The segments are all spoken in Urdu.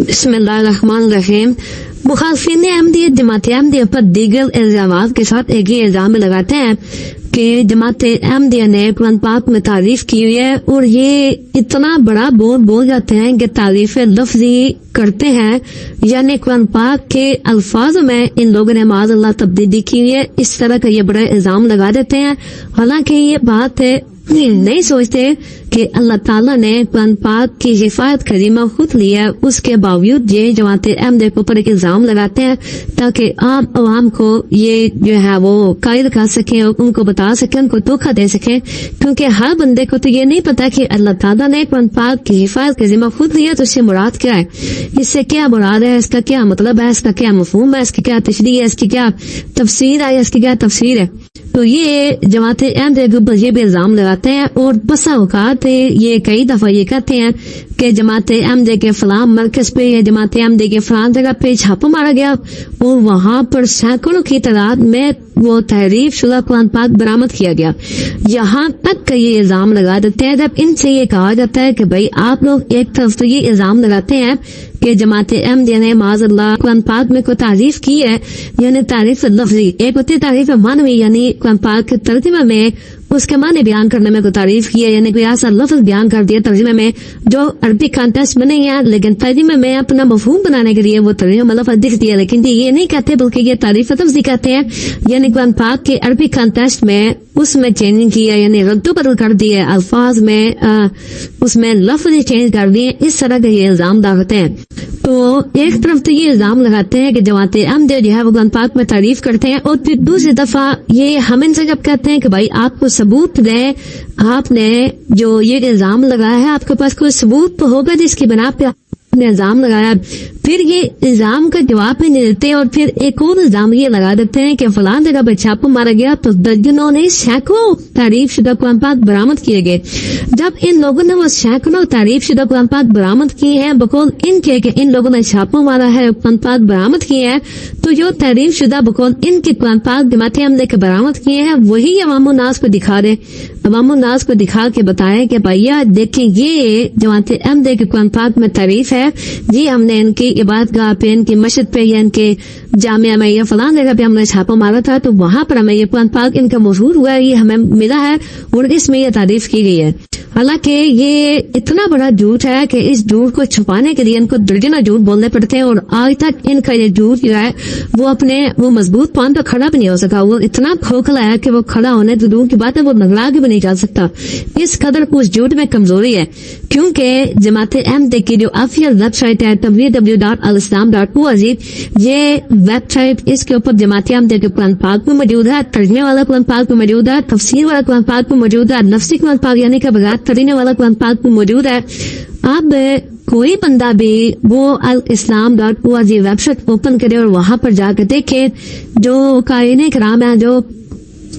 بسم اللہ الرحمن الرحیم. مخالفین احمدیت جماعت احمدیہ پر دیگر الزامات کے ساتھ ایک ہی الزام لگاتے ہیں کہ جماعت احمدیہ نے قرآن پاک میں تعریف کی ہوئی ہے، اور یہ اتنا بڑا بول جاتے ہیں کہ تعریف لفظی کرتے ہیں، یعنی قرآن پاک کے الفاظ میں ان لوگوں نے معاذ اللہ تبدیلی کی ہوئی ہے. اس طرح کا یہ بڑا الزام لگا دیتے ہیں، حالانکہ یہ بات نہیں سوچتے کہ اللہ تعالیٰ نے قرآن پاک کی حفاظت کا ذمہ خود لیا. اس کے باوجود یہ جماعت احمدیہ کے اوپر ایک الزام لگاتے ہیں تاکہ عام عوام کو یہ جو ہے وہ قائل کر سکیں اور ان کو بتا سکیں، ان کو دھوکہ دے سکیں، کیونکہ ہر بندے کو تو یہ نہیں پتا کہ اللہ تعالیٰ نے قرآن پاک کی حفاظت کا ذمہ خود لیا تو اس سے مراد کیا ہے، اس سے کیا مراد ہے، اس کا کیا مطلب ہے، اس کا کیا مفہوم ہے، اس کی کیا تشریح ہے، اس کی کیا تفسیر ہے، اس کی کیا تفسیر ہے. تو یہ جماعت احمدیہ کے اوپر یہ بھی الزام لگاتے ہیں، اور بسا اوقات یہ کئی دفعہ یہ کہتے ہیں کہ جماعت احمدیہ کے فلاں مرکز پہ یا جماعت احمدیہ کے فلاں جگہ پہ چھاپا مارا گیا اور وہاں پر سینکڑوں کی تعداد میں وہ تحریف شدہ قرآن پاک برآمد کیا گیا. یہاں تک کہ یہ الزام لگا دیتے ہیں. جب ان سے یہ کہا جاتا ہے کہ بھائی آپ لوگ ایک طرف تو یہ الزام لگاتے ہیں کہ جماعت احمدیہ نے معاذ اللہ قرآن پاک میں کوئی تعریف کی ہے، یعنی تعریف لفظی، ایک ہوتی ہے تعریف معنوی، یعنی قرآن پاک کے ترجمے میں اس کے معنی بیان کرنے میں کوئی تعریف کی ہے، یعنی کوئی ایسا لفظ بیان کر دیا ترجمے میں جو عربی کانٹیکسٹ میں نہیں ہے، لیکن ترجمے میں اپنا مفہوم بنانے کے لیے وہ ترجمے میں لفظ دکھ دیا، لیکن یہ نہیں کہتے بلکہ یہ تعریف لفظی کہتے ہیں، یعنی قرآن پاک کے عربی کانٹیکسٹ میں اس میں چینج کیا، یعنی رد و بدل کر دیے، الفاظ میں اس میں لفظ چینج کر دیے. اس طرح کے یہ الزام لگاتے ہیں. تو ایک طرف تو یہ الزام لگاتے ہیں کہ جماعت احمدیہ جو ہے وہ قرآن پاک میں تعریف کرتے ہیں، اور پھر دوسری دفعہ یہ ہم ان سے جب کہتے ہیں کہ بھائی آپ کو ثبوت دیں، آپ نے جو یہ الزام لگایا ہے آپ کے پاس کوئی ثبوت تو ہوگا جس کی بنا پہ نے الزام لگایا، پھر یہ الزام کا جواب نہیں دیتے، اور پھر ایک اور الزام یہ لگا دیتے ہیں کہ فلاں جگہ پہ چھاپا مارا گیا تو درجنوں نے سینکڑوں تعریف شدہ قرآن پاک برآمد کیے گئے. جب ان لوگوں نے وہ سینکڑوں تعریف شدہ قرآن پاک برآمد کیے ہیں بقول ان کے کہ ان لوگوں نے چھاپا مارا ہے قرآن پاک برآمد کیے ہیں، تو جو تعریف شدہ بقول ان کے قرآن پاک جماعت احمدیہ کے برآمد کیے ہیں وہی عوام الناس کو دکھا دے، عوام الناس کو دکھا کے بتائے کہ بھیا دیکھیں یہ جماعت احمدیہ کے قرآن پاک میں تعریف ہے جی، ہم نے ان کی عبادت گاہ پہ، ان کی مسجد پہ یا ان کے جامعہ میں یا فلاں جگہ پہ ہم نے چھاپا مارا تھا تو وہاں پر ہمیں یہ قرآن پاک ان کا موجود ہوا ہے، یہ ہمیں ملا ہے اور اس میں یہ تعریف کی گئی ہے. حالانکہ یہ اتنا بڑا جھوٹ ہے کہ اس جھوٹ کو چھپانے کے لیے ان کو درجنوں جھوٹ بولنے پڑتے ہیں، اور آج تک ان کا یہ جھوٹ جو ہے وہ مضبوط پان پہ کھڑا بھی نہیں ہو سکا. وہ اتنا کھوکھلا ہے کہ وہ کھڑا ہونے تو دور کی بات ہے وہ نگلا کے بھی نہیں جا سکتا. اس قدر اس جھوٹ میں کمزوری ہے، کیونکہ جماعت احمدیہ کی جو آفیشیل ویب سائٹ ہے www.alislam.org، یہ ویب سائٹ اس کے اوپر جماعت احمدیہ کے قرآن پاک میں موجود ہے، ترجمے والا قرآن پاک میں موجود ہے، تفسیر والا قرآن پاک میں موجود ہے، نفسی قرآن پاک یعنی کہ بغیر ترینے والا قرآن پاک میں موجود ہے. اب کوئی بندہ بھی وہ alislam.org ویب سائٹ اوپن کرے اور وہاں پر جا کے دیکھے، جو قارئین کرام ہیں، جو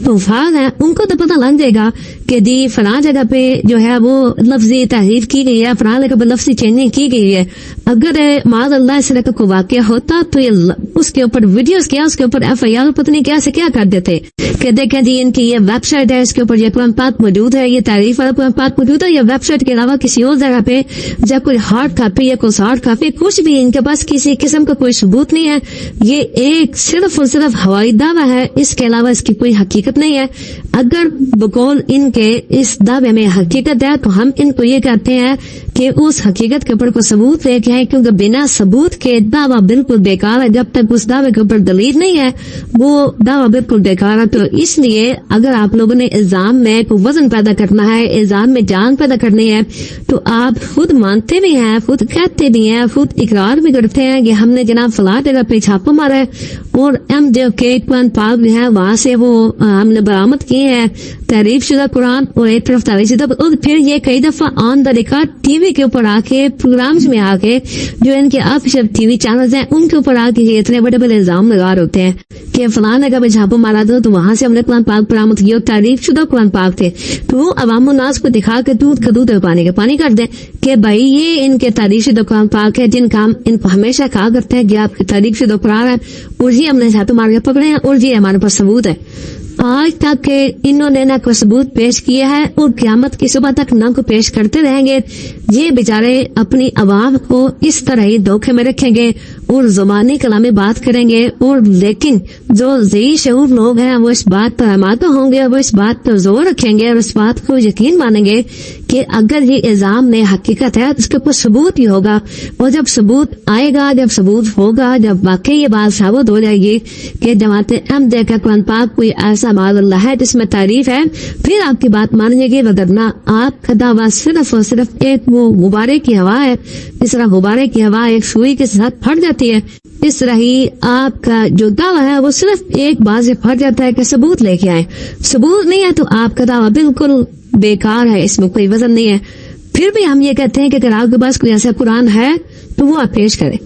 حفاظ ہیں، ان کو تو پتہ لگ جائے گا کہ جی فلاں جگہ پہ جو ہے وہ لفظی تحریف کی گئی ہے، فلاں جگہ پہ لفظی چینجنگ کی گئی ہے. اگر معاذ اللہ اس طرح کا کوئی واقعہ ہوتا تو یہ اس کے اوپر ویڈیوز کیا، اس کے اوپر FIR پتہ نہیں کیا سے کیا کر دیتے کہ دیکھیں جی ان کی یہ ویب سائٹ ہے، اس کے اوپر یہ قرآن پاک موجود ہے، یہ تعریف والا قرآن پاک موجود ہے. یا ویب سائٹ کے علاوہ کسی اور جگہ پہ جب کوئی ہارڈ کاپی یا کوئی سافٹ کاپی کچھ بھی ان کے پاس کسی قسم کا کوئی ثبوت نہیں ہے، یہ ایک صرف اور صرف ہوائی دعویٰ ہے، اس کے علاوہ اس کی کوئی حقیقت نہیں ہے. اگر بقول ان کے اس دعوے میں حقیقت ہے تو ہم ان کو یہ کہتے ہیں کہ اس حقیقت کے اوپر کوئی ثبوت لے کے آئے، کیونکہ بنا ثبوت کے دعویٰ بالکل بیکار ہے. جب تک اس دعوے کے اوپر دلیل نہیں ہے وہ دعویٰ بالکل بیکار ہے. تو اس لیے اگر آپ لوگوں نے الزام میں کوئی وزن پیدا کرنا ہے، الزام میں جان پیدا کرنی ہے، تو آپ خود مانتے بھی ہیں، خود کہتے بھی ہیں، خود اقرار بھی کرتے ہیں کہ ہم نے جناب فلاں جگہ پہ چھاپا مارا ہے اور جو کہ قرآن پاک جو ہے وہاں سے وہ ہم نے برآمد کیے ہیں تعریف شدہ قرآن، اور ایک طرف تعریف شدہ، اور پھر یہ کئی دفعہ آن دا ریکارڈ ٹی وی کے اوپر آ کے پروگرامز میں آ کے جو ان کے آفیشیل ٹی وی چینلز ہیں ان کے اوپر آ کے یہ اتنے بڑے بڑے الزام لگا رہے ہوتے ہیں کہ فلاں جگہ پہ چھاپا مارا تھا تو وہاں سے ہم نے قرآن پاک برآمد کیا اور تعریف شدہ قرآن پاک تھے. تو وہ عوام الناس کو دکھا کے دودھ کا دودھ اور پانی کا پانی کر دیں کہ بھائی یہ ان کے تعریف شدہ قرآن پاک ہے، جن کا ہم ان کو ہمیشہ کہا کرتے ہیں کہ آپ کی تعریف شدہ قرآن ہے اور یہ ہم نے چھاپے مار کے پکڑے ہیں اور یہ ہمارے پاس ثبوت ہے. آج تک کہ انہوں نے نہ کوئی ثبوت پیش کیا ہے اور قیامت کی صبح تک نہ کو پیش کرتے رہیں گے. یہ بیچارے اپنی عوام کو اس طرح ہی دھوکے میں رکھیں گے اور زبانی کلام بات کریں گے, اور لیکن جو ذی شعور لوگ ہیں وہ اس بات پر آمادہ ہوں گے, وہ اس بات پر زور رکھیں گے اور اس بات کو یقین مانیں گے کہ اگر یہ الزام میں حقیقت ہے اس کے اوپر ثبوت ہی ہوگا. اور جب ثبوت آئے گا, جب ثبوت ہوگا, جب واقعی یہ بات ثابت ہو جائے گی کہ جماعت احمدیہ کا قرآن پاک کوئی ایسا معاذ اللہ ہے جس میں تعریف ہے, پھر آپ کی بات مانیں گے. وگرنہ آپ کا دعویٰ صرف اور صرف ایک وہ غبارے کی ہوا ہے. اس طرح غبارے کی ہوا ایک سوئی کے ساتھ پھٹ جاتی ہے, اس طرح ہی آپ کا جو دعویٰ ہے وہ صرف ایک بات سے پھٹ جاتا ہے کہ ثبوت لے کے آئے. ثبوت نہیں ہے تو آپ کا دعویٰ بالکل بیکار ہے, اس میں کوئی وزن نہیں ہے. پھر بھی ہم یہ کہتے ہیں کہ اگر آپ کے پاس کوئی ایسا قرآن ہے تو وہ آپ پیش کریں.